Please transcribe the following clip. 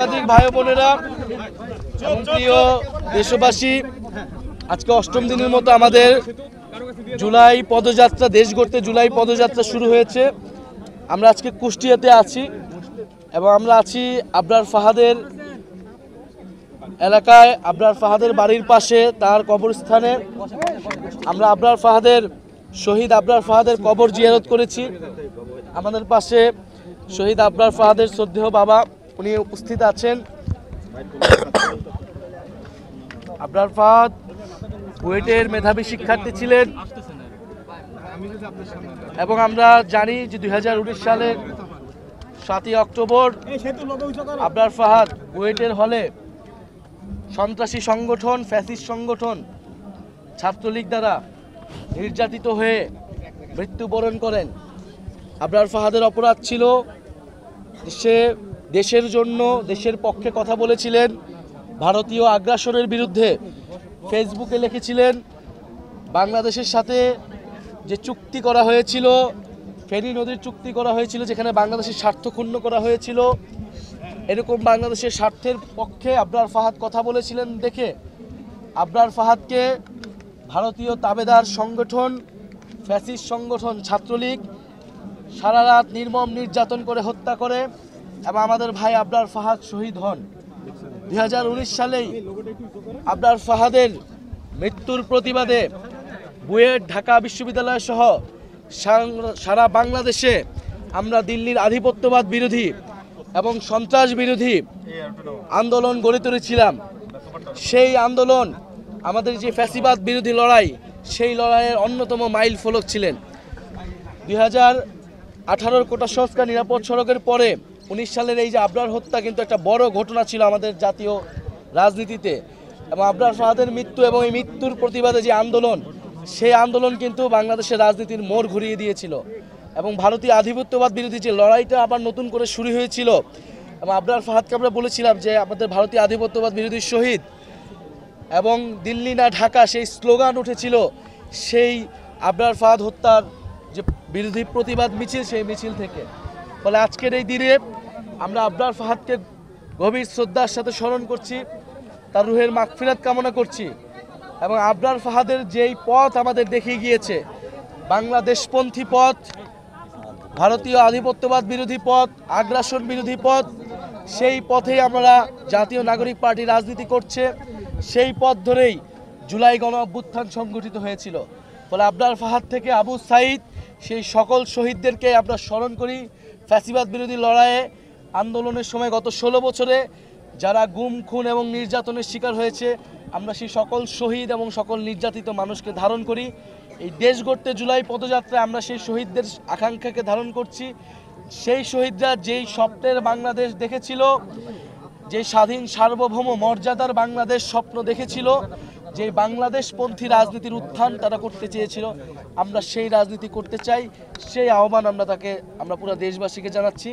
সাংবাদিক ভাই বোনেরা, প্রিয় দেশবাসী, আজকে অষ্টম দিনের মতো আমাদের জুলাই পদযাত্রা, দেশ গড়তে জুলাই পদযাত্রা শুরু হয়েছে। আমরা আজকে কুষ্টিয়াতে আছি এবং আমরা আছি আবরার ফাহাদের এলাকায়, আবরার ফাহাদের বাড়ির পাশে তার কবরস্থানে। আমরা আবরার ফাহাদের শহীদ আবরার ফাহাদের কবর জিয়ারত করেছি। আমাদের পাশে শহীদ আবরার ফাহাদের শ্রদ্ধেয় বাবা, উনি উপস্থিত আছেন। আবরার ফাহাদ বুয়েটের মেধাবী শিক্ষার্থী ছিলেন এবং আমরা জানি যে 2019 সালের 7ই অক্টোবর আবরার ফাহাদ বুয়েটের হলে সন্ত্রাসী সংগঠন, ফ্যাসিস্ট সংগঠন ছাত্রলীগ দ্বারা নির্যাতিত হয়ে মৃত্যুবরণ করেন। আবরার ফাহাদের অপরাধ ছিল সে দেশের জন্য, দেশের পক্ষে কথা বলেছিলেন। ভারতীয় আগ্রাসনের বিরুদ্ধে ফেসবুকে লিখেছিলেন, বাংলাদেশের সাথে যে চুক্তি করা হয়েছিল, ফেনী নদীর চুক্তি করা হয়েছিল, যেখানে বাংলাদেশের স্বার্থ ক্ষুণ্ণ করা হয়েছিল, এরকম বাংলাদেশের স্বার্থের পক্ষে আবরার ফাহাদ কথা বলেছিলেন দেখে আবরার ফাহাদকে ভারতীয় তাবেদার সংগঠন, ফ্যাসিস্ট সংগঠন ছাত্রলীগ সারা রাত নির্মম নির্যাতন করে হত্যা করে এবং আমাদের ভাই আবরার ফাহাদ শহীদ হন। 2019 সালেই আবরার ফাহাদের মৃত্যুর প্রতিবাদে বুয়েট, ঢাকা বিশ্ববিদ্যালয় সহ সারা বাংলাদেশে আমরা দিল্লির আধিপত্যবাদ বিরোধী এবং সন্ত্রাস বিরোধী আন্দোলন গড়ে তুলেছিলাম। সেই আন্দোলন, আমাদের যে ফ্যাসিবাদ বিরোধী লড়াই, সেই লড়াইয়ের অন্যতম মাইল ফলক ছিলেন। 2018 কোটা সংস্কার নিরাপদ সড়কের পরে 19 সালের এই যে আবরার হত্যা কিন্তু একটা বড় ঘটনা ছিল আমাদের জাতীয় রাজনীতিতে। এবং আবরার ফাহাদের মৃত্যু এবং এই মৃত্যুর প্রতিবাদে যে আন্দোলন, সেই আন্দোলন কিন্তু বাংলাদেশের রাজনীতির মোড় ঘুরিয়ে দিয়েছিল এবং ভারতীয় আধিপত্যবাদ বিরোধী যে লড়াইটা আবার নতুন করে শুরু হয়েছিল। এবং আবরার ফাহাদকে আমরা বলেছিলাম যে আমাদের ভারতীয় আধিপত্যবাদ বিরোধী শহীদ এবং দিল্লি না ঢাকা, সেই স্লোগান উঠেছিল সেই আবরার ফাহাদ হত্যার যে বিরোধী প্রতিবাদ মিছিল, সেই মিছিল থেকে। ফলে আজকের এই দিনে আমরা আবরার ফাহাদকে গভীর শ্রদ্ধার সাথে স্মরণ করছি, তার রুহের মাগফিরাত কামনা করছি। এবং আবরার ফাহাদের যেই পথ আমাদের দেখিয়ে গিয়েছে, বাংলাদেশপন্থী পথ, ভারতীয় আধিপত্যবাদ বিরোধী পথ, আগ্রাসন বিরোধী পথ, সেই পথেই আমরা জাতীয় নাগরিক পার্টি রাজনীতি করছে। সেই পথ ধরেই জুলাই গণ অভ্যুত্থান সংগঠিত হয়েছিল। ফলে আবরার ফাহাদ থেকে আবু সাইদ, সেই সকল শহীদদেরকে আমরা স্মরণ করি। ফ্যাসিবাদ বিরোধী লড়াইয়ে আন্দোলনের সময় গত 16 বছরে যারা গুম, খুন এবং নির্যাতনের শিকার হয়েছে, আমরা সেই সকল শহীদ এবং সকল নির্যাতিত মানুষকে ধারণ করি। এই দেশ গড়তে জুলাই পদযাত্রায় আমরা সেই শহীদদের আকাঙ্ক্ষাকে ধারণ করছি। সেই শহীদরা যেই স্বপ্নের বাংলাদেশ দেখেছিল, যে স্বাধীন সার্বভৌম মর্যাদার বাংলাদেশ স্বপ্ন দেখেছিল, যে বাংলাদেশপন্থী রাজনীতির উত্থান তারা করতে চেয়েছিল, আমরা সেই রাজনীতি করতে চাই। সেই আহ্বান আমরা পুরো দেশবাসীকে জানাচ্ছি।